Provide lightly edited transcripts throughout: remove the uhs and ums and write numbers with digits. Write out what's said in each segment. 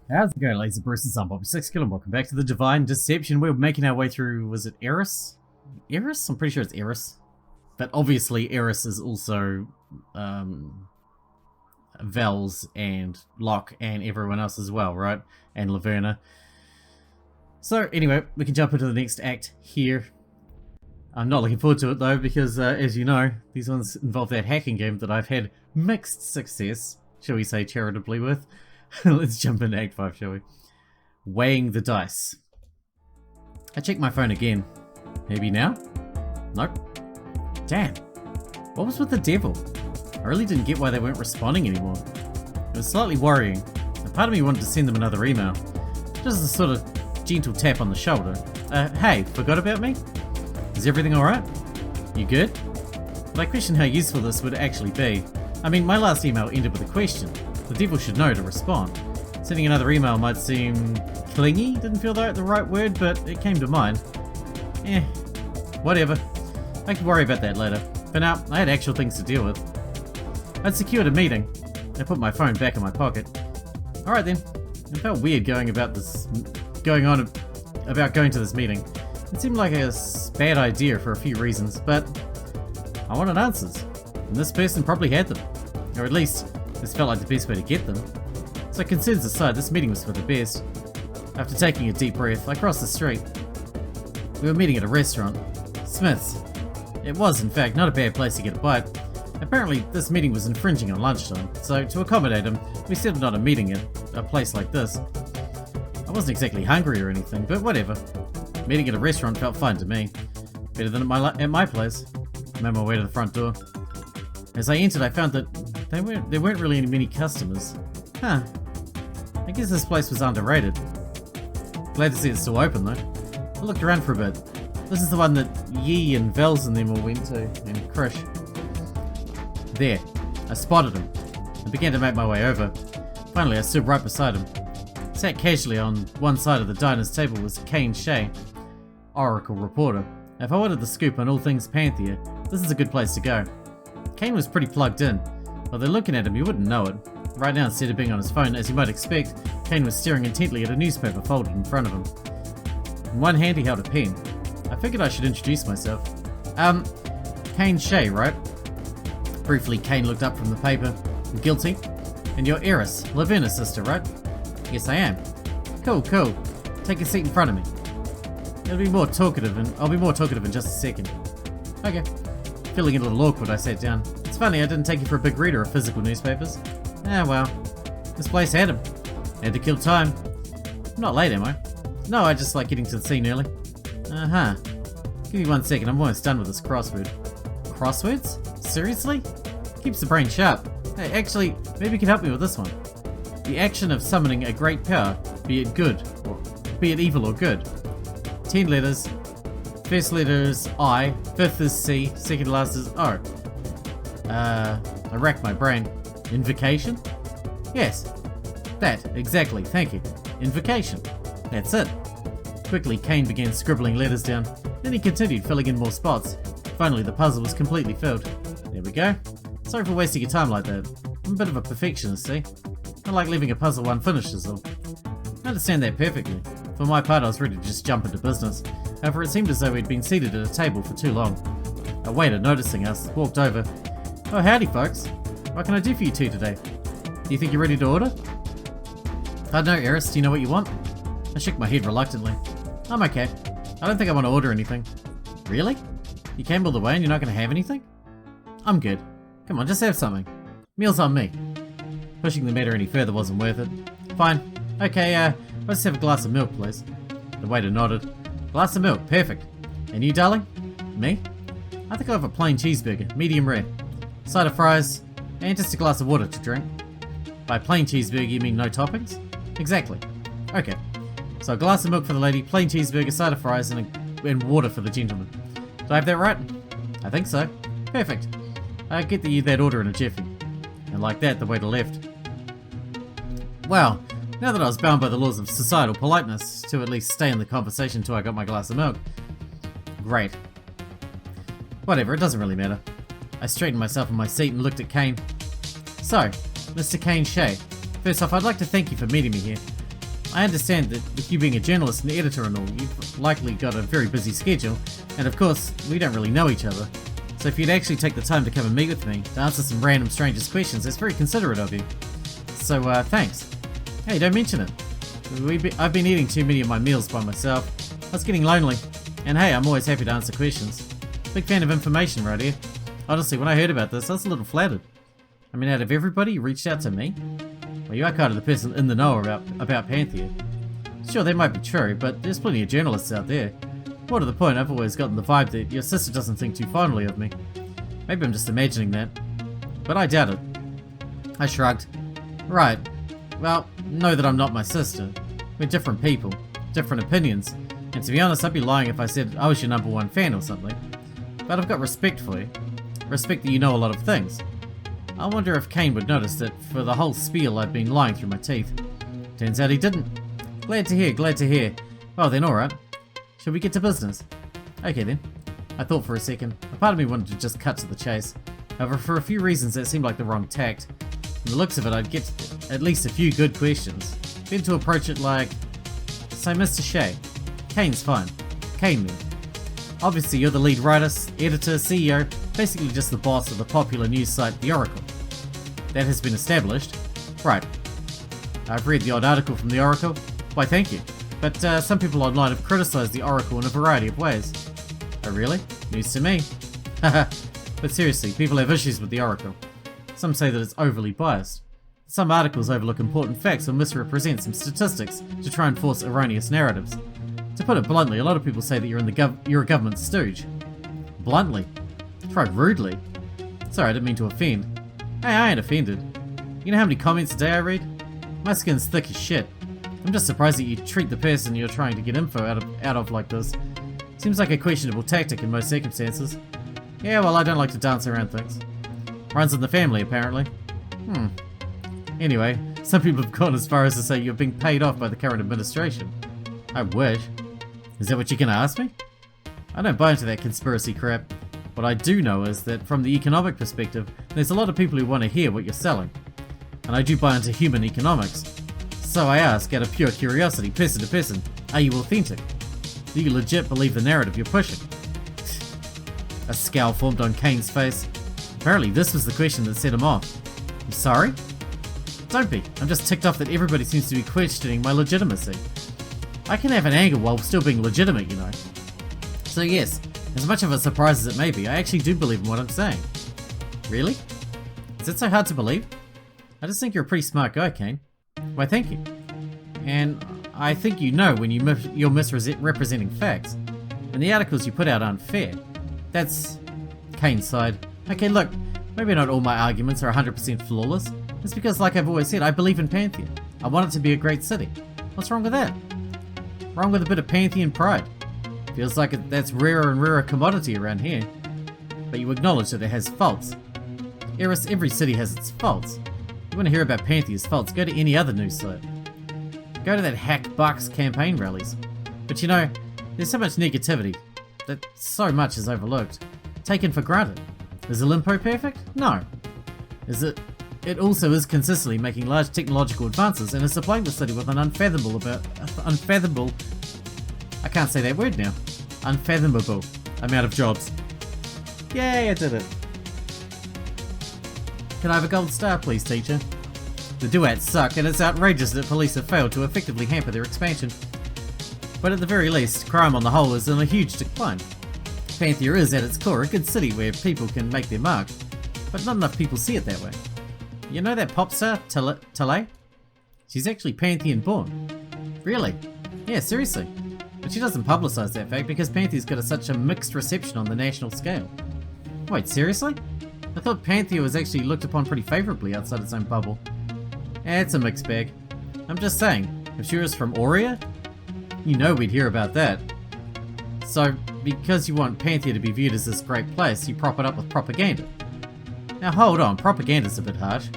How's it going, Laser Bruce and Sunbob? Sixkilla, and welcome back to the Divine Deception. We're making our way through, was it Eris? Eris? I'm pretty sure it's Eris. But obviously Eris is also Vels and Locke and everyone else as well, right? And Laverna. So anyway, we can jump into the next act here. I'm not looking forward to it though, because as you know, these ones involve that hacking game that I've had mixed success, shall we say charitably, with. Let's jump into Act 5, shall we? Weighing the dice. I check my phone again. Maybe now? Nope. Damn. What was with the devil? I really didn't get why they weren't responding anymore. It was slightly worrying, and part of me wanted to send them another email. Just a sort of gentle tap on the shoulder. Hey, forgot about me? Is everything alright? You good? But I question how useful this would actually be. I mean, my last email ended with a question. The devil should know to respond. Sending another email might seem clingy, didn't feel the right word, but it came to mind. Whatever. I can worry about that later. For now, I had actual things to deal with. I'd secured a meeting. I put my phone back in my pocket. Alright then. It felt weird going to this meeting. It seemed like a bad idea for a few reasons, but I wanted answers. And this person probably had them. Or at least, this felt like the best way to get them. So concerns aside, this meeting was for the best. After taking a deep breath, I crossed the street. We were meeting at a restaurant. Smith's. It was, in fact, not a bad place to get a bite. Apparently, this meeting was infringing on lunchtime, so to accommodate him, we settled on a meeting at a place like this. I wasn't exactly hungry or anything, but whatever. Meeting at a restaurant felt fine to me. Better than at my place. I made my way to the front door. As I entered, I found that there weren't really many customers. Huh. I guess this place was underrated. Glad to see it's still open though. I looked around for a bit. This is the one that Yi and Vels and them all went to, and Krish. There. I spotted him. I began to make my way over. Finally, I stood right beside him. Sat casually on one side of the diner's table was Kane Shea, Oracle reporter. If I wanted the scoop on all things Panthea, this is a good place to go. Kane was pretty plugged in. Although looking at him, you wouldn't know it. Right now, instead of being on his phone, as you might expect, Kane was staring intently at a newspaper folded in front of him. In one hand, he held a pen. I figured I should introduce myself. Kane Shea, right? Briefly, Kane looked up from the paper. Guilty. And you're Eris, Laverna's sister, right? Yes, I am. Cool. Take a seat in front of me. I'll be more talkative in just a second. Okay. Feeling a little awkward, I sat down. It's funny, I didn't take you for a big reader of physical newspapers. Ah, well. This place had him. Had to kill time. I'm not late, am I? No, I just like getting to the scene early. Uh-huh. Give me 1 second, I'm almost done with this crossword. Crosswords? Seriously? Keeps the brain sharp. Hey, actually, maybe you can help me with this one. The action of summoning a great power, be it evil or good. 10 letters. First letter is I, fifth is C, second last is O. I racked my brain. Invocation? Yes. That, exactly, thank you. Invocation. That's it. Quickly, Kane began scribbling letters down. Then he continued, filling in more spots. Finally, the puzzle was completely filled. There we go. Sorry for wasting your time like that. I'm a bit of a perfectionist, see? I like leaving a puzzle unfinished is all. I understand that perfectly. For my part, I was ready to just jump into business. However, it seemed as though we'd been seated at a table for too long. A waiter, noticing us, walked over. Oh, howdy, folks. What can I do for you two today? Do you think you're ready to order? I don't know, Eris. Do you know what you want? I shook my head reluctantly. I'm okay. I don't think I want to order anything. Really? You came all the way and you're not going to have anything? I'm good. Come on, just have something. Meal's on me. Pushing the matter any further wasn't worth it. Fine. Okay, I'll just have a glass of milk, please. The waiter nodded. Glass of milk, perfect. And you, darling? Me? I think I'll have a plain cheeseburger, medium rare. Side of fries, and just a glass of water to drink. By plain cheeseburger, you mean no toppings? Exactly. Okay. So a glass of milk for the lady, plain cheeseburger, side of fries, and water for the gentleman. Do I have that right? I think so. Perfect. I'll get you that order in a jiffy. And like that, the waiter left. Wow. Now that I was bound by the laws of societal politeness to at least stay in the conversation until I got my glass of milk. Great. Whatever, it doesn't really matter. I straightened myself in my seat and looked at Kane. So, Mr. Kane Shea, first off, I'd like to thank you for meeting me here. I understand that with you being a journalist and editor and all, you've likely got a very busy schedule, and of course, we don't really know each other. So if you'd actually take the time to come and meet with me, to answer some random strangers' questions, that's very considerate of you. So, thanks. Hey, don't mention it. I've been eating too many of my meals by myself. I was getting lonely. And hey, I'm always happy to answer questions. Big fan of information right here. Honestly, when I heard about this, I was a little flattered. I mean, out of everybody, you reached out to me? Well, you are kind of the person in the know about Panthea. Sure, that might be true, but there's plenty of journalists out there. More to the point, I've always gotten the vibe that your sister doesn't think too fondly of me. Maybe I'm just imagining that. But I doubt it. I shrugged. Right. Well, know that I'm not my sister. We're different people, different opinions, and to be honest, I'd be lying if I said I was your #1 fan or something. But I've got respect for you. Respect that you know a lot of things. I wonder if Kane would notice that for the whole spiel I'd been lying through my teeth. Turns out he didn't. Glad to hear, glad to hear. Well then, alright. Shall we get to business? Okay then. I thought for a second. A part of me wanted to just cut to the chase. However, for a few reasons that seemed like the wrong tact. From the looks of it, I'd get at least a few good questions. Then to approach it like... So Mr. Shea, Kane's fine. Kane then. Obviously you're the lead writer, editor, CEO, basically just the boss of the popular news site The Oracle. That has been established. Right. I've read the odd article from The Oracle. Why thank you. But some people online have criticised The Oracle in a variety of ways. Oh really? News to me. Haha. But seriously, people have issues with The Oracle. Some say that it's overly biased. Some articles overlook important facts or misrepresent some statistics to try and force erroneous narratives. To put it bluntly, a lot of people say that you're a government stooge. Bluntly? Tried rudely. Sorry, I didn't mean to offend. Hey, I ain't offended. You know how many comments a day I read? My skin's thick as shit. I'm just surprised that you treat the person you're trying to get info out of like this. Seems like a questionable tactic in most circumstances. Yeah, well, I don't like to dance around things. Runs in the family, apparently. Anyway, some people have gone as far as to say you're being paid off by the current administration. I wish. Is that what you're gonna ask me? I don't buy into that conspiracy crap. What I do know is that from the economic perspective, there's a lot of people who want to hear what you're selling. And I do buy into human economics. So I ask, out of pure curiosity, person to person, are you authentic? Do you legit believe the narrative you're pushing? A scowl formed on Kane's face. Apparently this was the question that set him off. I'm sorry? Don't be. I'm just ticked off that everybody seems to be questioning my legitimacy. I can have an anger while still being legitimate, you know. So yes, as much of a surprise as it may be, I actually do believe in what I'm saying. Really? Is it so hard to believe? I just think you're a pretty smart guy, Kane. Why thank you. And I think you know when you're misrepresenting facts. And the articles you put out aren't fair. That's... Kane's side. Okay, look, maybe not all my arguments are 100% flawless. It's because, like I've always said, I believe in Panthea. I want it to be a great city. What's wrong with that? Wrong with a bit of Panthean pride. Feels like that's rarer and rarer commodity around here. But you acknowledge that it has faults. Every city has its faults. If you want to hear about Panthea's faults, go to any other news site. Go to that hack Bucks campaign rallies. But you know, there's so much negativity that so much is overlooked. Taken for granted. Is Olimpo perfect? No. Is it? It also is consistently making large technological advances and is supplying the city with an unfathomable, I can't say that word now. Unfathomable amount of jobs. Yay, I did it. Can I have a gold star, please, teacher? The duets suck, and it's outrageous that police have failed to effectively hamper their expansion. But at the very least, crime on the whole is in a huge decline. Panthea is, at its core, a good city where people can make their mark, but not enough people see it that way. You know that pop star, Talay? She's actually Panthean born. Really? Yeah, seriously. But she doesn't publicise that fact because Panthea's got such a mixed reception on the national scale. Wait, seriously? I thought Panthea was actually looked upon pretty favourably outside its own bubble. It's a mixed bag. I'm just saying, if she was from Aurea, you know we'd hear about that. So, because you want Panthea to be viewed as this great place, you prop it up with propaganda. Now hold on, propaganda's a bit harsh.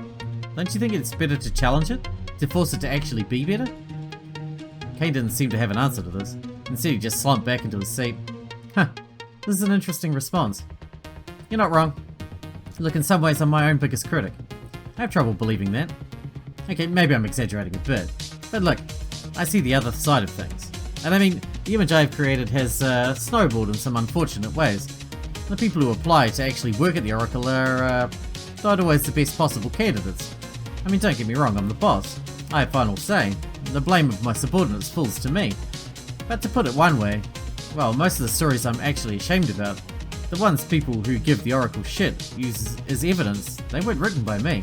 Don't you think it's better to challenge it? To force it to actually be better? Kane didn't seem to have an answer to this. Instead he just slumped back into his seat. Huh, this is an interesting response. You're not wrong. Look, in some ways I'm my own biggest critic. I have trouble believing that. Okay, maybe I'm exaggerating a bit. But look, I see the other side of things. And I mean, the image I've created has snowballed in some unfortunate ways. The people who apply to actually work at the Oracle are not always the best possible candidates. I mean, don't get me wrong, I'm the boss. I have final say. The blame of my subordinates falls to me. But to put it one way, well, most of the stories I'm actually ashamed about, the ones people who give the Oracle shit use as evidence, they weren't written by me.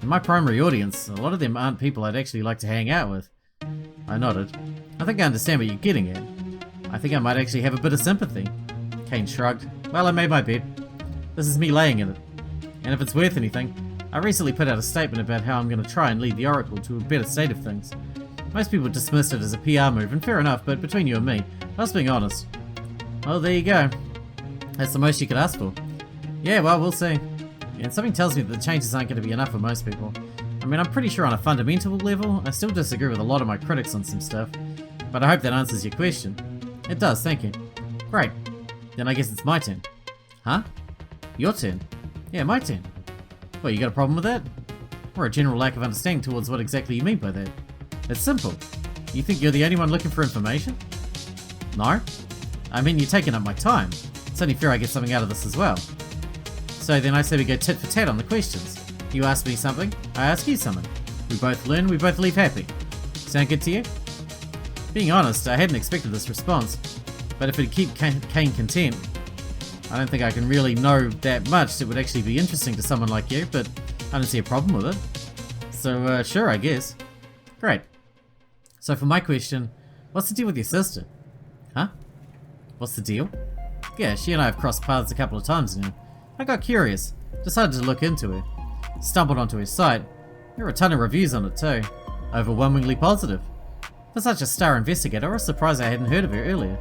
In my primary audience, a lot of them aren't people I'd actually like to hang out with. I nodded. I think I understand what you're getting at. I think I might actually have a bit of sympathy. Kane shrugged. Well, I made my bed. This is me laying in it. And if it's worth anything, I recently put out a statement about how I'm going to try and lead the Oracle to a better state of things. Most people dismissed it as a PR move, and fair enough, but between you and me, I was being honest. Well, there you go. That's the most you could ask for. Yeah, well, we'll see. And something tells me that the changes aren't going to be enough for most people. I mean, I'm pretty sure on a fundamental level, I still disagree with a lot of my critics on some stuff, but I hope that answers your question. It does, thank you. Great. Then I guess it's my turn. Huh? Your turn? Yeah, my turn. What, you got a problem with that? Or a general lack of understanding towards what exactly you mean by that? It's simple. You think you're the only one looking for information? No? I mean, you're taking up my time. It's only fair I get something out of this as well. So then I say we go tit for tat on the questions. You ask me something, I ask you something. We both learn, we both leave happy. Sound good to you? Being honest, I hadn't expected this response. But if it'd keep Kane content, I don't think I can really know that much that would actually be interesting to someone like you, but I don't see a problem with it. So, sure, I guess. Great. So for my question, what's the deal with your sister? Huh? What's the deal? Yeah, she and I have crossed paths a couple of times now. I got curious, decided to look into her. Stumbled onto her site. There are a ton of reviews on it too. Overwhelmingly positive. For such a star investigator, I was surprised I hadn't heard of her earlier.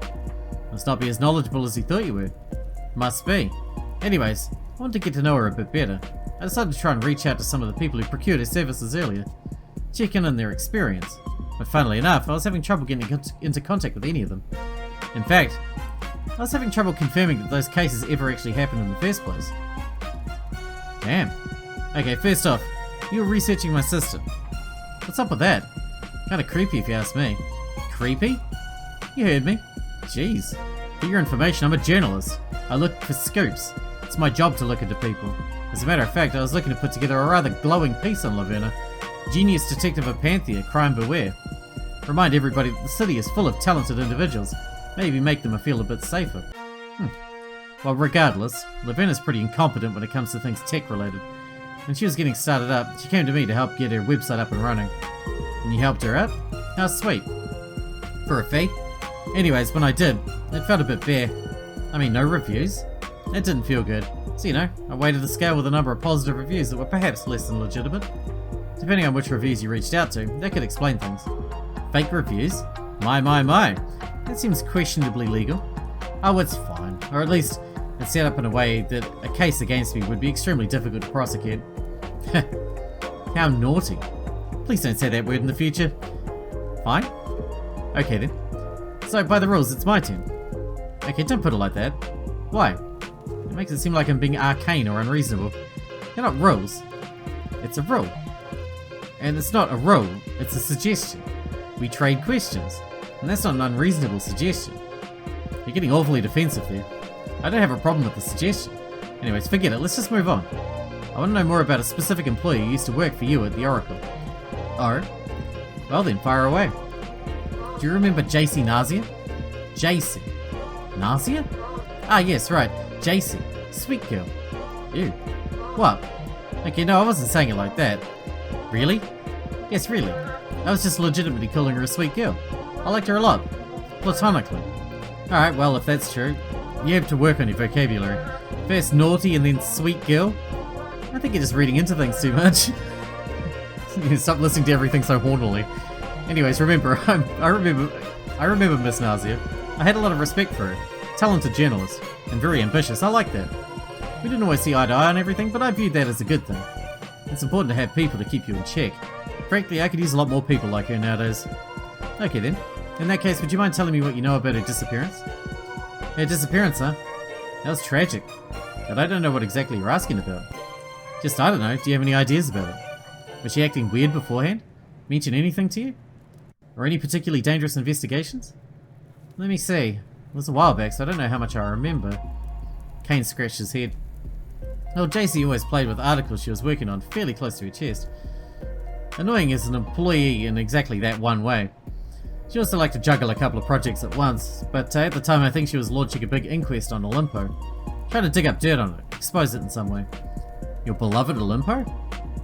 Must not be as knowledgeable as you thought you were. Must be. Anyways, I wanted to get to know her a bit better. I decided to try and reach out to some of the people who procured her services earlier. Check in on their experience. But funnily enough, I was having trouble getting into contact with any of them. In fact, I was having trouble confirming that those cases ever actually happened in the first place. Damn. Okay, first off, you were researching my sister. What's up with that? Kinda creepy if you ask me. Creepy? You heard me. Jeez. For your information, I'm a journalist. I look for scoops. It's my job to look into people. As a matter of fact, I was looking to put together a rather glowing piece on Laverna. Genius detective of Panthea, crime beware. Remind everybody that the city is full of talented individuals. Maybe make them feel a bit safer. Well, regardless, Laverna's pretty incompetent when it comes to things tech-related. When she was getting started up, she came to me to help get her website up and running. And you helped her out? How sweet. For a fee? Anyways, when I did, it felt a bit bare. I mean, no reviews. It didn't feel good. So, you know, I weighted the scale with a number of positive reviews that were perhaps less than legitimate. Depending on which reviews you reached out to, that could explain things. Fake reviews? My. That seems questionably legal. Oh, it's fine. Or at least, it's set up in a way that a case against me would be extremely difficult to prosecute. How naughty. Please don't say that word in the future. Fine? Okay then. So, by the rules, it's my turn. Okay, don't put it like that. Why? It makes it seem like I'm being arcane or unreasonable. They're not rules. It's a rule. And it's not a rule, it's a suggestion. We trade questions. And that's not an unreasonable suggestion. You're getting awfully defensive there. I don't have a problem with the suggestion. Anyways, forget it, let's just move on. I want to know more about a specific employee who used to work for you at the Oracle. Oh? Well then, fire away. Do you remember JC Nazia? JC. Nazia? Ah yes, right. JC. Sweet girl. Ew. What? Okay, no, I wasn't saying it like that. Really? Yes, really. I was just legitimately calling her a sweet girl. I liked her a lot. Platonically. Alright, well, if that's true, you have to work on your vocabulary. First naughty and then sweet girl? I think you're just reading into things too much. You stop listening to everything so hauntingly. Anyways, remember, I remember Miss Nazia. I had a lot of respect for her. Talented journalist. And very ambitious. I like that. We didn't always see eye to eye on everything, but I viewed that as a good thing. It's important to have people to keep you in check. Frankly, I could use a lot more people like her nowadays. Okay then. In that case, would you mind telling me what you know about her disappearance? Her disappearance, huh? That was tragic. But I don't know what exactly you're asking about. Just, I don't know, do you have any ideas about it? Was she acting weird beforehand? Mention anything to you? Or any particularly dangerous investigations? Let me see. It was a while back, so I don't know how much I remember. Kane scratched his head. Well, JC always played with articles she was working on fairly close to her chest. Annoying as an employee in exactly that one way. She also liked to juggle a couple of projects at once, but at the time I think she was launching a big inquest on Olympo. Trying to dig up dirt on it, expose it in some way. Your beloved Olympo?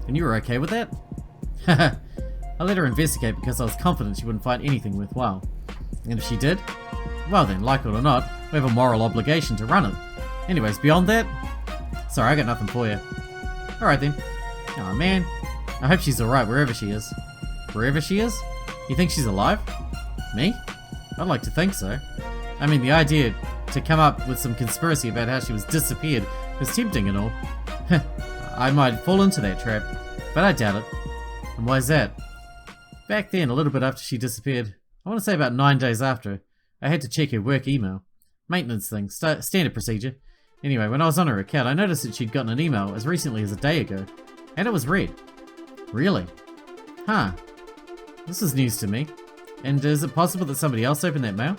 And you were okay with that? Haha. I let her investigate because I was confident she wouldn't find anything worthwhile. And if she did, well then, like it or not, we have a moral obligation to run it. Anyways, beyond that, sorry, I got nothing for you. Alright then. Aw man, I hope she's alright wherever she is. Wherever she is? You think she's alive? Me? I'd like to think so. I mean, the idea to come up with some conspiracy about how she was disappeared was tempting and all. I might fall into that trap, but I doubt it. And why is that? Back then, a little bit after she disappeared, I want to say about 9 days after, I had to check her work email. Maintenance thing, standard procedure. Anyway, when I was on her account, I noticed that she'd gotten an email as recently as a day ago, and it was red. Really? Huh. This is news to me. And is it possible that somebody else opened that mail?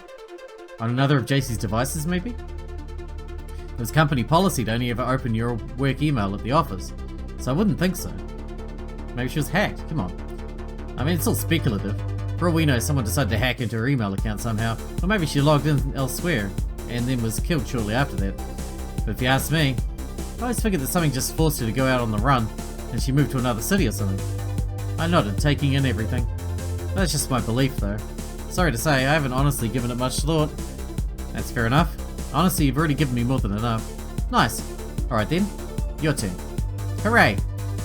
On another of JC's devices, maybe? It was company policy to only ever open your work email at the office, so I wouldn't think so. Maybe she was hacked, come on. I mean, it's all speculative. For all we know, someone decided to hack into her email account somehow, or maybe she logged in elsewhere, and then was killed shortly after that. But if you ask me, I always figured that something just forced her to go out on the run, and she moved to another city or something. I nodded, taking in everything. That's just my belief though. Sorry to say, I haven't honestly given it much thought. That's fair enough. Honestly, you've already given me more than enough. Nice. Alright then, your turn. Hooray!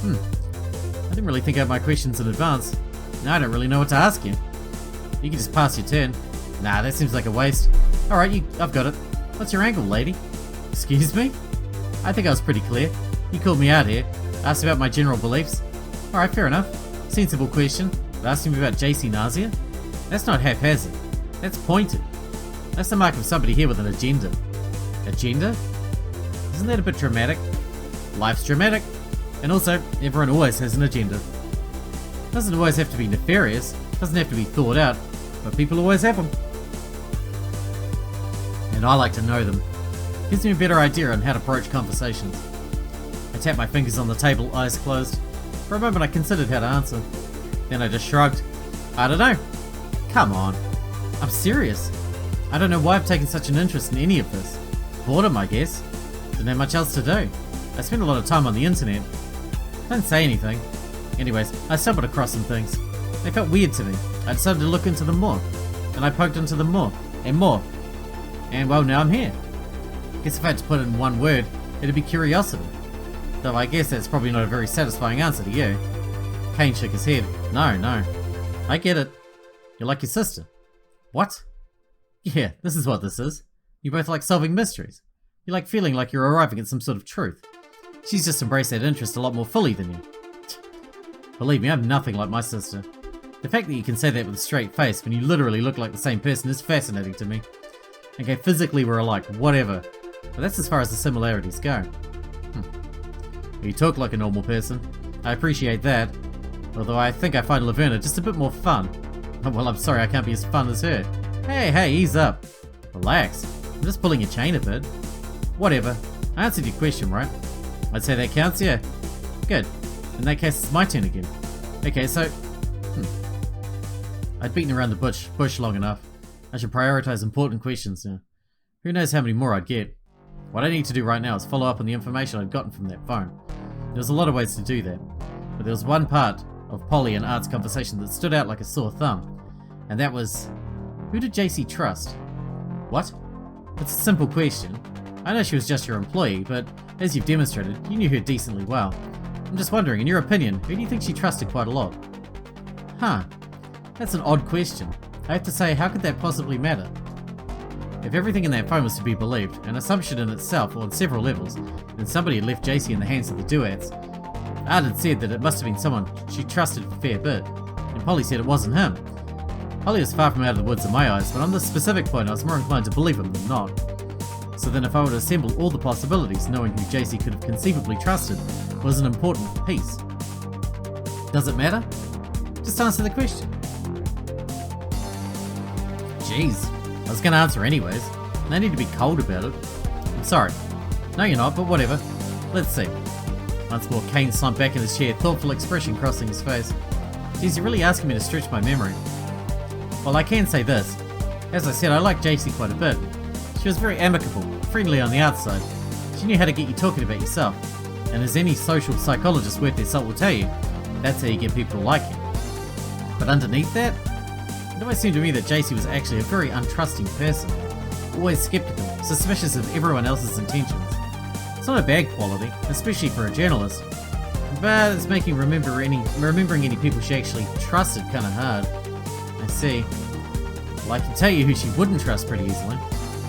I didn't really think out my questions in advance. Now I don't really know what to ask you. You can just pass your turn. Nah, that seems like a waste. Alright, I've got it. What's your angle, lady? Excuse me? I think I was pretty clear. You called me out here, asked about my general beliefs. Alright, fair enough. Sensible question. But asking me about JC Nausea? That's not haphazard. That's pointed. That's the mark of somebody here with an agenda. Agenda? Isn't that a bit dramatic? Life's dramatic. And also, everyone always has an agenda. Doesn't always have to be nefarious, doesn't have to be thought out, but people always have them. And I like to know them. Gives me a better idea on how to approach conversations. I tapped my fingers on the table, eyes closed. For a moment I considered how to answer. Then I just shrugged. I don't know. Come on. I'm serious. I don't know why I've taken such an interest in any of this. Boredom, I guess. Didn't have much else to do. I spent a lot of time on the internet. Don't say anything. Anyways, I stumbled across some things. They felt weird to me. I decided to look into them more. And I poked into them more. And more. And well, now I'm here. Guess if I had to put it in one word, it'd be curiosity. Though I guess that's probably not a very satisfying answer to you. Kane shook his head. No. I get it. You're like your sister. What? Yeah, this is what this is. You both like solving mysteries. You like feeling like you're arriving at some sort of truth. She's just embraced that interest a lot more fully than you. Believe me, I'm nothing like my sister. The fact that you can say that with a straight face when you literally look like the same person is fascinating to me. Okay, physically we're alike, whatever. But that's as far as the similarities go. You talk like a normal person. I appreciate that. Although I think I find Laverna just a bit more fun. Oh, well, I'm sorry I can't be as fun as her. Hey, ease up. Relax. I'm just pulling your chain a bit. Whatever. I answered your question, right? I'd say that counts, yeah. Good. In that case, it's my turn again. Okay, so... I'd beaten around the bush long enough. I should prioritize important questions now. Who knows how many more I'd get. What I need to do right now is follow up on the information I'd gotten from that phone. There's a lot of ways to do that. But there was one part of Polly and Art's conversation that stood out like a sore thumb. And that was... Who did JC trust? What? It's a simple question. I know she was just your employee, but as you've demonstrated, you knew her decently well. I'm just wondering, in your opinion, who do you think she trusted quite a lot? Huh. That's an odd question. I have to say, how could that possibly matter? If everything in that phone was to be believed, an assumption in itself or on several levels, then somebody had left JC in the hands of the duets. Art had said that it must have been someone she trusted a fair bit, and Polly said it wasn't him. Polly was far from out of the woods in my eyes, but on this specific point I was more inclined to believe him than not. So then if I were to assemble all the possibilities, knowing who JC could have conceivably trusted was an important piece. Does it matter? Just answer the question. Jeez. I was gonna answer anyways. No need to be cold about it. I'm sorry. No, you're not, but whatever. Let's see. Once more, Kane slumped back in his chair, thoughtful expression crossing his face. Geez, you're really asking me to stretch my memory. Well, I can say this. As I said, I liked JC quite a bit. She was very amicable, friendly on the outside. She knew how to get you talking about yourself. And as any social psychologist worth their salt will tell you, that's how you get people to like you. But underneath that, it always seemed to me that JC was actually a very untrusting person. Always skeptical, suspicious of everyone else's intentions. It's not a bad quality, especially for a journalist, but it's making remembering any people she actually trusted kinda hard. I see. Well, I can tell you who she wouldn't trust pretty easily.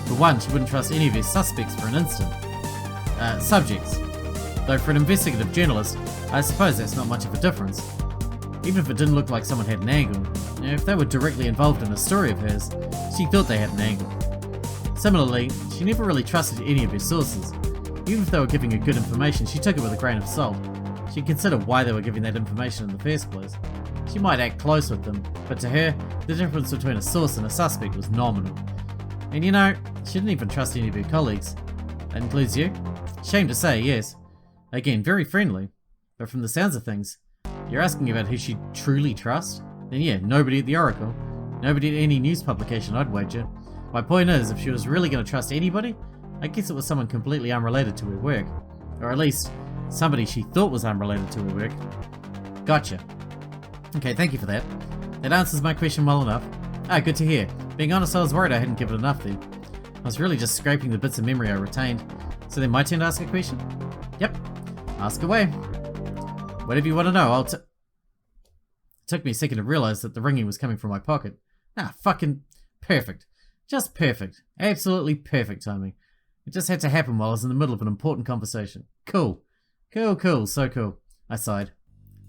For one, she wouldn't trust any of her suspects for an instant. Subjects. Though for an investigative journalist, I suppose that's not much of a difference. Even if it didn't look like someone had an angle, if they were directly involved in a story of hers, she thought they had an angle. Similarly, she never really trusted any of her sources. Even if they were giving her good information, she took it with a grain of salt. She'd consider why they were giving that information in the first place. She might act close with them, but to her, the difference between a source and a suspect was nominal. And you know, she didn't even trust any of her colleagues. That includes you? Shame to say, yes. Again, very friendly. But from the sounds of things, you're asking about who she'd truly trust? Then yeah, nobody at the Oracle. Nobody at any news publication, I'd wager. My point is, if she was really going to trust anybody, I guess it was someone completely unrelated to her work. Or at least, somebody she thought was unrelated to her work. Gotcha. Okay, thank you for that. That answers my question well enough. Ah, good to hear. Being honest, I was worried I hadn't given enough then. I was really just scraping the bits of memory I retained. So then my turn to ask a question? Yep. Ask away. Whatever you want to know, It took me a second to realize that the ringing was coming from my pocket. Ah, fucking perfect. Just perfect. Absolutely perfect timing. It just had to happen while I was in the middle of an important conversation. Cool. Cool, so cool. I sighed.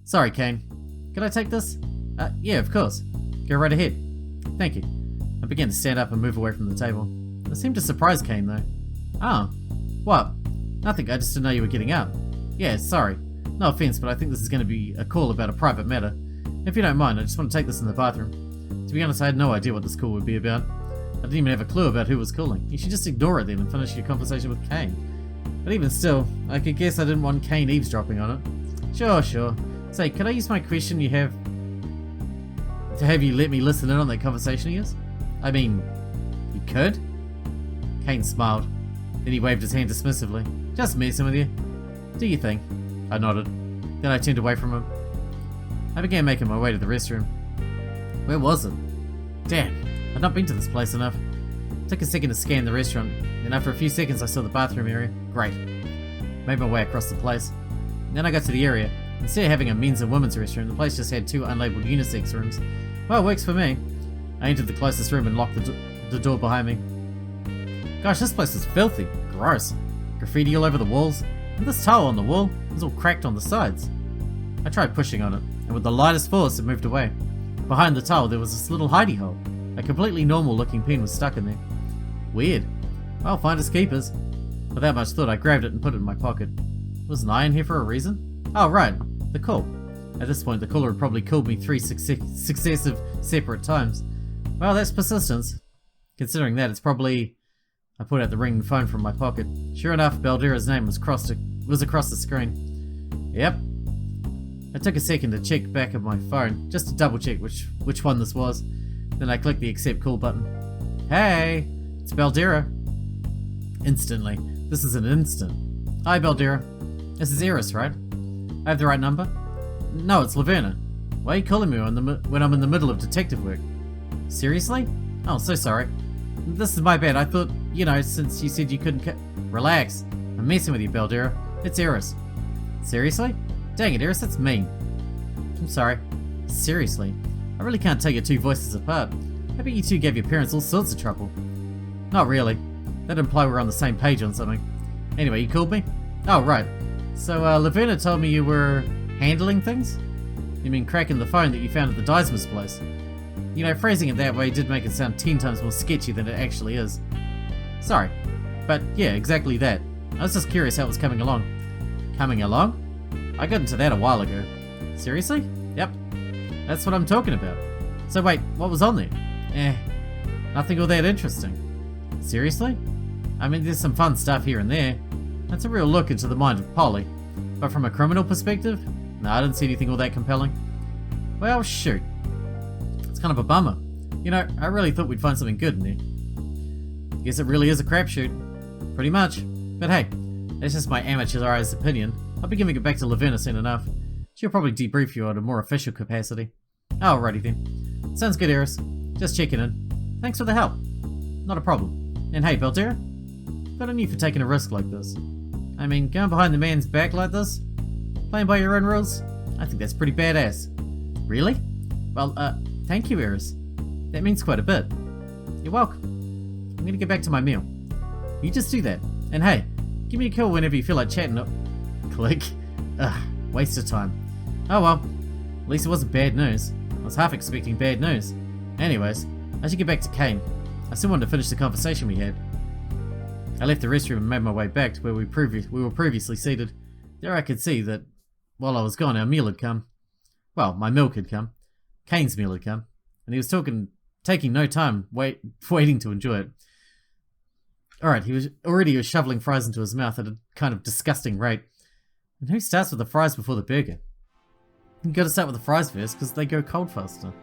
Sorry, Kane. Can I take this? Yeah, of course. Go right ahead. Thank you. I began to stand up and move away from the table. It seemed to surprise Kane, though. Oh. What? Nothing, I just didn't know you were getting up. Yeah, sorry. No offense, but I think this is going to be a call about a private matter. If you don't mind, I just want to take this in the bathroom. To be honest, I had no idea what this call would be about. I didn't even have a clue about who was calling. You should just ignore it then and finish your conversation with Kane. But even still, I could guess I didn't want Kane eavesdropping on it. Sure. Say, could I use my question you have to have you let me listen in on that conversation of yours? I mean, you could? Kane smiled. Then he waved his hand dismissively. Just messing with you. Do you think? I nodded. Then I turned away from him. I began making my way to the restroom. Where was it? Damn, I'd not been to this place enough. Took a second to scan the restaurant, and after a few seconds I saw the bathroom area. Great. Made my way across the place. Then I got to the area. Instead of having a men's and women's restroom, the place just had 2 unlabeled unisex rooms. Well, it works for me. I entered the closest room and locked the door behind me. Gosh, this place is filthy. Gross. Graffiti all over the walls. And this tile on the wall is all cracked on the sides. I tried pushing on it, and with the lightest force it moved away. Behind the tile there was this little hidey hole. A completely normal looking pen was stuck in there. Weird. Well, finders keepers. Without much thought I grabbed it and put it in my pocket. Wasn't I in here for a reason? Oh right, the call. At this point the caller had probably called me 3 successive separate times. Well, that's persistence. Considering that, it's probably... I pulled out the ringing phone from my pocket. Sure enough, Baldera's name was across the screen. Yep. I took a second to check back of my phone, just to double check which one this was. Then I clicked the accept call button. Hey, it's Baldera. Instantly. This is an instant. Hi, Baldera. This is Eris, right? I have the right number? No, it's Laverna. Why are you calling me when I'm in the middle of detective work? Seriously? Oh, so sorry. This is my bad. I thought, since you said you couldn't Relax. I'm messing with you, Baldera. It's Eris. Seriously? Dang it, Eris, that's mean. I'm sorry. Seriously. I really can't tell your 2 voices apart. I bet you 2 gave your parents all sorts of trouble. Not really. That'd imply we're on the same page on something. Anyway, you called me? Oh, right. So, Laverna told me you were handling things? You mean cracking the phone that you found at the Dysmer's place? Phrasing it that way did make it sound 10 times more sketchy than it actually is. Sorry. But yeah, exactly that. I was just curious how it was coming along. Coming along? I got into that a while ago. Seriously? Yep. That's what I'm talking about. So wait, what was on there? Nothing all that interesting. Seriously? I mean, there's some fun stuff here and there. That's a real look into the mind of Polly. But from a criminal perspective? No, I didn't see anything all that compelling. Well, shoot. It's kind of a bummer. You know, I really thought we'd find something good in there. Guess it really is a crapshoot. Pretty much. But hey, that's just my amateurized opinion. I'll be giving it back to Laverna soon enough. She'll probably debrief you at a more official capacity. Alrighty then. Sounds good, Eris. Just checking in. Thanks for the help. Not a problem. And hey, Panthea, good on you for taking a risk like this. I mean, going behind the man's back like this? Playing by your own rules? I think that's pretty badass. Really? Well, thank you, Eris. That means quite a bit. You're welcome. I'm gonna get back to my meal. You just do that. And hey, give me a call whenever you feel like chatting. Click. Ugh, waste of time. Oh well, at least it wasn't bad news. I was half expecting bad news. Anyways, I should get back to Kane. I still wanted to finish the conversation we had. I left the restroom and made my way back to where we were previously seated. There I could see that while I was gone, our meal had come. Well, my milk had come. Kane's meal had come. And he was taking no time waiting to enjoy it. Alright, he was shoveling fries into his mouth at a kind of disgusting rate. And who starts with the fries before the burger? You gotta start with the fries first, because they go cold faster.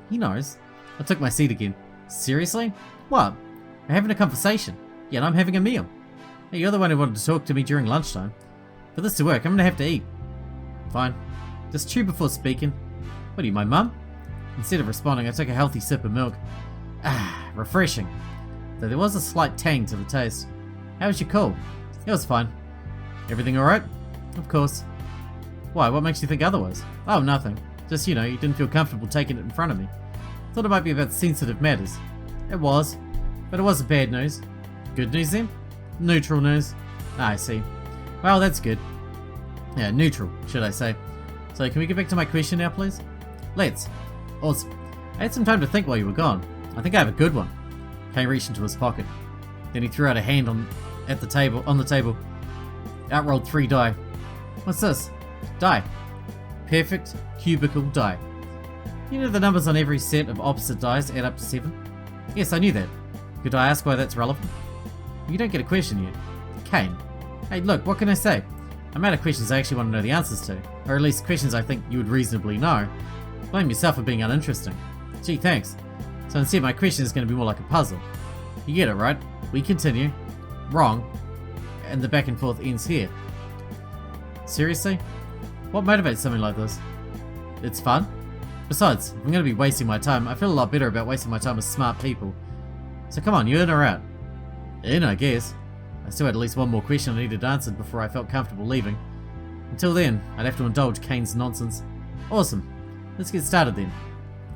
He knows. I took my seat again. Seriously? What? We're having a conversation. Yeah, and I'm having a meal. Hey, you're the one who wanted to talk to me during lunchtime. For this to work, I'm gonna have to eat. Fine. Just chew before speaking. What are you, my mum? Instead of responding, I took a healthy sip of milk. Ah, refreshing. Though there was a slight tang to the taste. How was your call? It was fine. Everything alright? Of course. Why, what makes you think otherwise? Oh, nothing. Just, you didn't feel comfortable taking it in front of me. Thought it might be about sensitive matters. It was. But it wasn't bad news. Good news then? Neutral news. Ah, I see. Well, that's good. Yeah, neutral, should I say. So, can we get back to my question now, please? Let's. Awesome. I had some time to think while you were gone. I think I have a good one. Kane reached into his pocket. Then he threw out a hand on the table. Out rolled 3 die. What's this? Die. Perfect cubical die. You know the numbers on every set of opposite dies add up to 7? Yes, I knew that. Could I ask why that's relevant? You don't get a question yet. Kane. Hey, look, what can I say? I'm out of questions I actually want to know the answers to. Or at least questions I think you would reasonably know. Blame yourself for being uninteresting. Gee, thanks. So instead my question is going to be more like a puzzle. You get it, right? We continue. Wrong. And the back and forth ends here. Seriously? What motivates something like this? It's fun. Besides, if I'm going to be wasting my time, I feel a lot better about wasting my time with smart people. So come on, you in or out? In, I guess. I still had at least one more question I needed answered before I felt comfortable leaving. Until then, I'd have to indulge Kane's nonsense. Awesome. Let's get started then.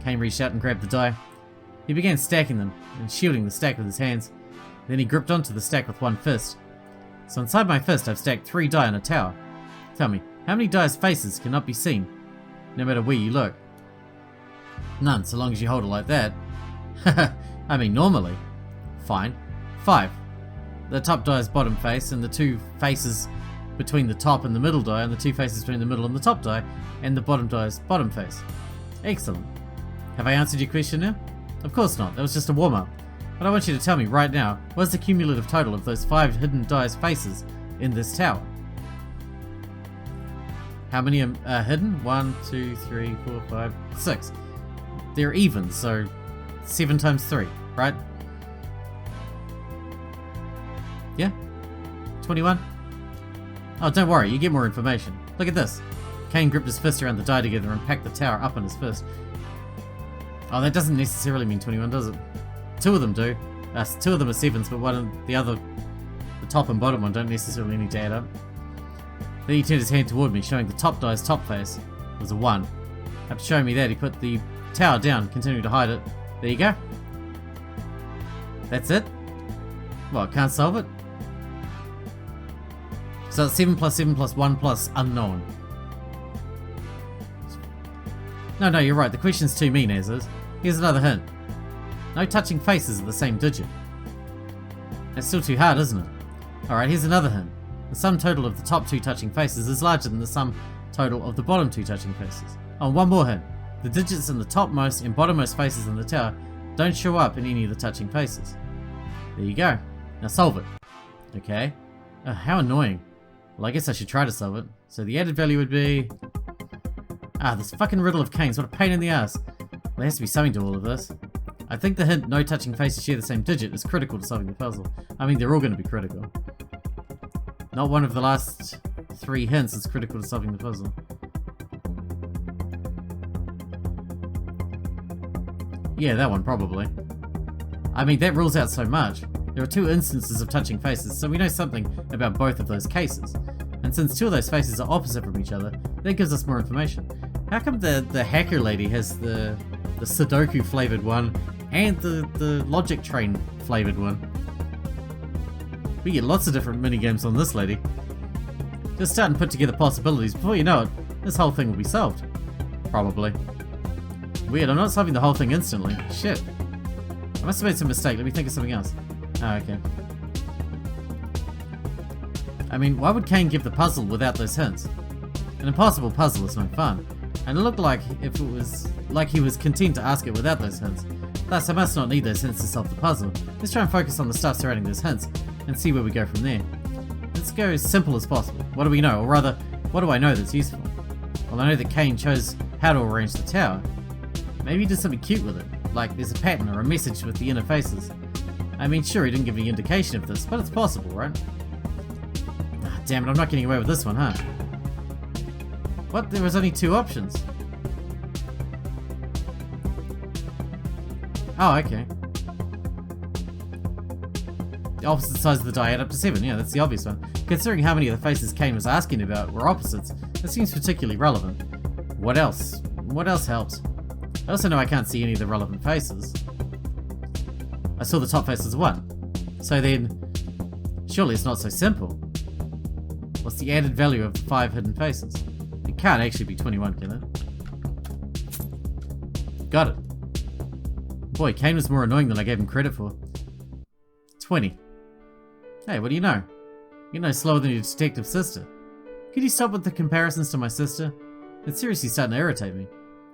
Kane reached out and grabbed the die. He began stacking them and shielding the stack with his hands. Then he gripped onto the stack with one fist. So inside my fist I've stacked 3 die in a tower. Tell me, how many die's faces cannot be seen, no matter where you look? None, so long as you hold it like that. I mean normally. Fine. 5. The top die's bottom face, and the 2 faces between the top and the middle die, and the 2 faces between the middle and the top die, and the bottom die's bottom face. Excellent. Have I answered your question now? Of course not, that was just a warm-up. But I want you to tell me right now, what's the cumulative total of those 5 hidden die's faces in this tower? How many are hidden? 1, 2, 3, 4, 5, 6. They're even, so 7 times 3, right? Yeah? 21? Oh, don't worry, you get more information. Look at this. Kane gripped his fist around the die together and packed the tower up on his fist. Oh, that doesn't necessarily mean 21, does it? 2 of them do. 2 of them are 7s, but the top and bottom one don't necessarily need to add up. Then he turned his hand toward me, showing the top die's top face was a 1. After showing me that, he put the tower down, continuing to hide it. There you go. That's it? What, can't solve it? So it's 7 plus 7 plus 1 plus unknown. No, you're right. The question's too mean as is. Here's another hint. No touching faces are the same digit. That's still too hard, isn't it? Alright, here's another hint. The sum total of the top 2 touching faces is larger than the sum total of the bottom 2 touching faces. Oh, one more hint. The digits in the topmost and bottommost faces in the tower don't show up in any of the touching faces. There you go. Now solve it. Okay. How annoying. Well, I guess I should try to solve it. So the added value would be... this fucking riddle of canes. What a pain in the ass. Well, there has to be something to all of this. I think the hint no touching faces share the same digit is critical to solving the puzzle. I mean, they're all going to be critical. Not one of the last 3 hints is critical to solving the puzzle. Yeah, that one probably. I mean, that rules out so much. There are 2 instances of touching faces, so we know something about both of those cases. And since 2 of those faces are opposite from each other, that gives us more information. How come the hacker lady has the Sudoku flavored one and the logic train flavored one? We get lots of different minigames on this lady. Just start and put together possibilities. Before you know it, this whole thing will be solved. Probably. Weird, I'm not solving the whole thing instantly. Shit. I must have made some mistake. Let me think of something else. Oh, okay. I mean, why would Kane give the puzzle without those hints? An impossible puzzle is no fun. And it looked like if it was like he was content to ask it without those hints. Thus, I must not need those hints to solve the puzzle. Let's try and focus on the stuff surrounding those hints and see where we go from there. Let's go as simple as possible. What do we know? Or rather, what do I know that's useful? Well, I know that Kane chose how to arrange the tower. Maybe he did something cute with it, like there's a pattern or a message with the inner faces. I mean, sure, he didn't give any indication of this, but it's possible, right? Damn it, I'm not getting away with this one, huh? What? There was only 2 options. Oh, okay. The opposite sides of the die add up to 7, yeah, that's the obvious one. Considering how many of the faces Kane was asking about were opposites, that seems particularly relevant. What else? What else helps? I also know I can't see any of the relevant faces. I saw the top face as 1. So then, surely it's not so simple. What's the added value of the 5 hidden faces? It can't actually be 21, can it? Got it. Boy, Kane was more annoying than I gave him credit for. 20. Hey, what do you know? You're no slower than your detective sister. Could you stop with the comparisons to my sister? It's seriously starting to irritate me.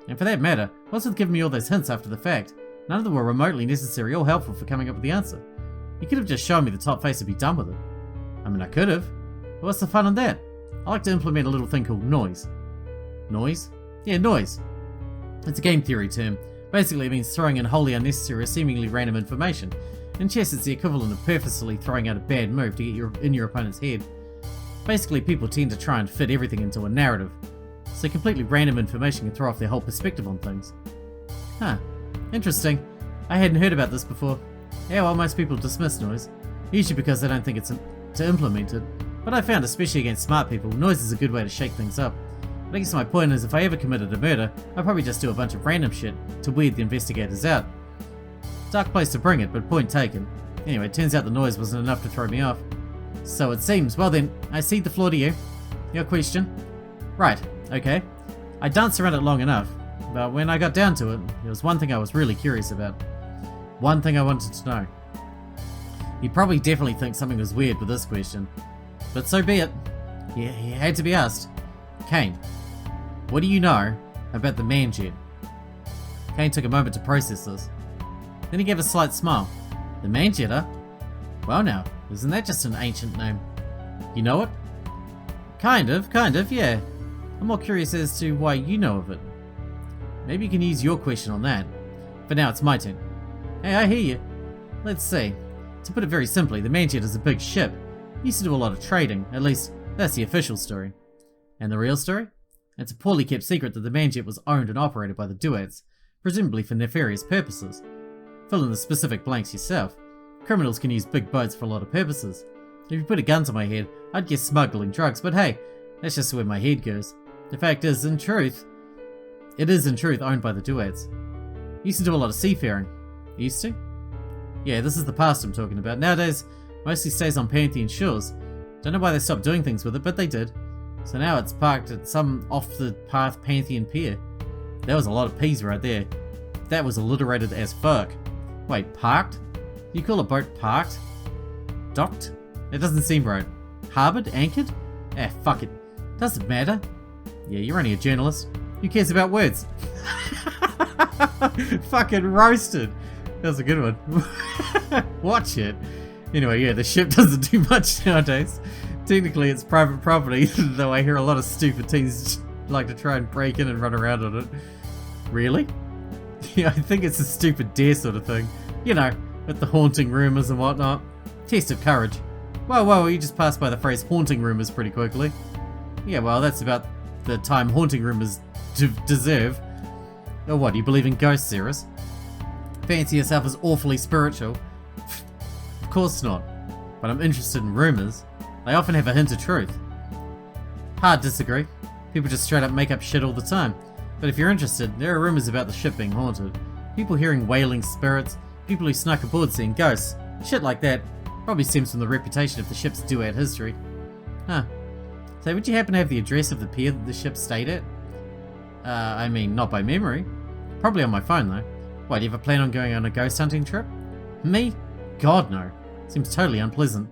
And for that matter, what's with giving me all those hints after the fact? None of them were remotely necessary or helpful for coming up with the answer. You could have just shown me the top face and be done with it. I mean, I could have. But what's the fun in that? I like to implement a little thing called noise. Noise? Yeah, noise. It's a game theory term. Basically, it means throwing in wholly unnecessary or seemingly random information. In chess, it's the equivalent of purposefully throwing out a bad move to get in your opponent's head. Basically, people tend to try and fit everything into a narrative. So completely random information can throw off their whole perspective on things. Huh. Interesting. I hadn't heard about this before. Yeah, well, most people dismiss noise. Usually because they don't think it's to implement it. But I found, especially against smart people, noise is a good way to shake things up. But I guess my point is, if I ever committed a murder, I'd probably just do a bunch of random shit to weird the investigators out. Dark place to bring it, but point taken. Anyway, it turns out the noise wasn't enough to throw me off. So it seems. Well then, I cede the floor to you. Your question? Right, okay. I danced around it long enough, but when I got down to it, there was one thing I was really curious about. One thing I wanted to know. You'd probably definitely think something was weird with this question. But so be it. Yeah, he had to be asked. Kane, what do you know about the man jet? Kane took a moment to process this. Then he gave a slight smile. The man jet, huh? Well now, isn't that just an ancient name? You know it? Kind of, yeah. I'm more curious as to why you know of it. Maybe you can use your question on that. For now, it's my turn. Hey, I hear you. Let's see. To put it very simply, the Manjet is a big ship. It used to do a lot of trading, at least that's the official story. And the real story? It's a poorly kept secret that the Manjet was owned and operated by the Duets, presumably for nefarious purposes. Fill in the specific blanks yourself. Criminals can use big boats for a lot of purposes. If you put a gun to my head, I'd guess smuggling drugs, but hey, that's just where my head goes. The fact is, it is in truth owned by the Duets. Used to do a lot of seafaring. Used to? Yeah, this is the past I'm talking about. Nowadays, mostly stays on Panthean shores. Don't know why they stopped doing things with it, but they did. So now it's parked at some off-the-path Panthean pier. That was a lot of P's right there. That was alliterated as fuck. Wait, parked? You call a boat parked? Docked? That doesn't seem right. Harbored? Anchored? Ah, fuck it. Doesn't matter. Yeah, you're only a journalist. Who cares about words? Fucking roasted. That was a good one. Watch it. Anyway, yeah, the ship doesn't do much nowadays. Technically, it's private property, though I hear a lot of stupid teens like to try and break in and run around on it. Really? Yeah, I think it's a stupid dare sort of thing. You know, with the haunting rumours and whatnot. Test of courage. Whoa, you just passed by the phrase haunting rumours pretty quickly. Yeah, well, that's about the time haunting rumours deserve. Oh, what, you believe in ghosts, Cirrus? Fancy yourself as awfully spiritual? Of course not. But I'm interested in rumours. They often have a hint of truth. Hard disagree. People just straight up make up shit all the time. But if you're interested, there are rumours about the ship being haunted. People hearing wailing spirits, people who snuck aboard seeing ghosts, shit like that. Probably stems from the reputation of the ship's duad history. Huh. So would you happen to have the address of the pier that the ship stayed at? I mean, not by memory. Probably on my phone though. Why, do you ever plan on going on a ghost hunting trip? Me? God no. Seems totally unpleasant.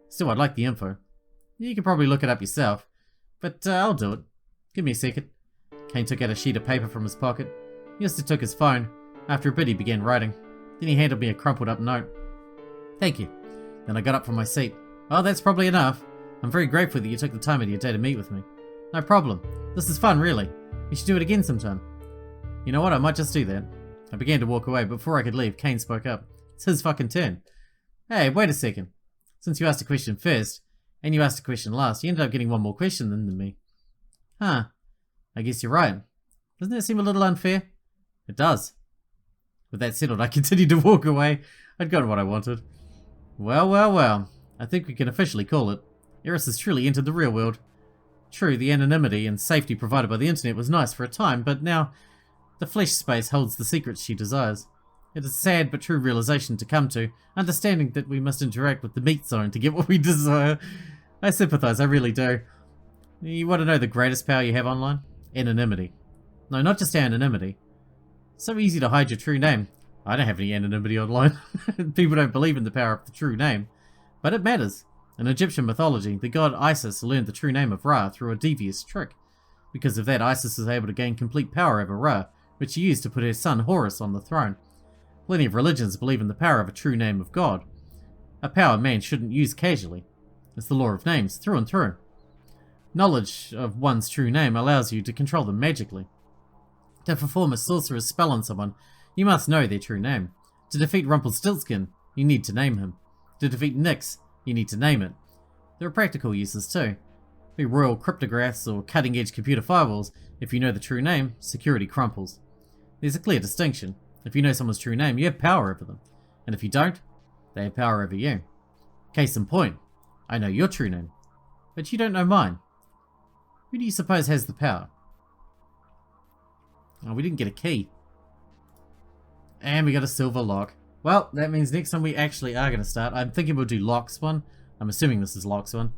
Still, I'd like the info. You could probably look it up yourself. But I'll do it. Give me a second. Kane took out a sheet of paper from his pocket. He also took his phone. After a bit he began writing. Then he handed me a crumpled up note. Thank you. Then I got up from my seat. Oh, that's probably enough. I'm very grateful that you took the time out of your day to meet with me. No problem. This is fun, really. You should do it again sometime. You know what, I might just do that. I began to walk away, but before I could leave, Kane spoke up. It's his fucking turn. Hey, wait a second. Since you asked a question first, and you asked a question last, you ended up getting one more question than me. Huh. I guess you're right. Doesn't that seem a little unfair? It does. With that settled, I continued to walk away. I'd gotten what I wanted. Well. I think we can officially call it. Eris has truly entered the real world. True, the anonymity and safety provided by the internet was nice for a time, but now the flesh space holds the secrets she desires. It is a sad but true realization to come to, understanding that we must interact with the meat zone to get what we desire. I sympathize, I really do. You want to know the greatest power you have online? Anonymity. No, not just anonymity. So easy to hide your true name. I don't have any anonymity online. People don't believe in the power of the true name. But it matters. In Egyptian mythology, the god Isis learned the true name of Ra through a devious trick. Because of that, Isis was able to gain complete power over Ra, which she used to put her son Horus on the throne. Plenty of religions believe in the power of a true name of God. A power man shouldn't use casually. It's the law of names, through and through. Knowledge of one's true name allows you to control them magically. To perform a sorcerer's spell on someone, you must know their true name. To defeat Rumpelstiltskin, you need to name him. To defeat Nyx, you need to name it. There are practical uses too. Be royal cryptographs or cutting-edge computer firewalls, if you know the true name, security crumples. There's a clear distinction. If you know someone's true name, you have power over them. And if you don't, they have power over you. Case in point, I know your true name, but you don't know mine. Who do you suppose has the power? Oh, we didn't get a key. And we got a silver lock. Well, that means next time we actually are going to start. I'm thinking we'll do Locke's one. I'm assuming this is Locke's one.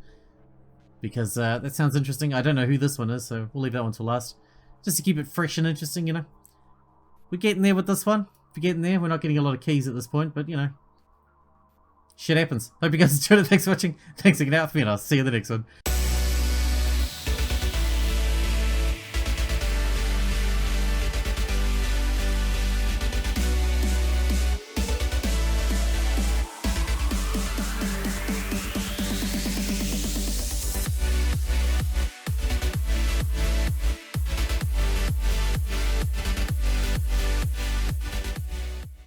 Because that sounds interesting. I don't know who this one is, so we'll leave that one till last. Just to keep it fresh and interesting, you know. We're getting there with this one. We're getting there. We're not getting a lot of keys at this point, but, you know. Shit happens. Hope you guys enjoyed it. Thanks for watching. Thanks for getting out with me, and I'll see you in the next one.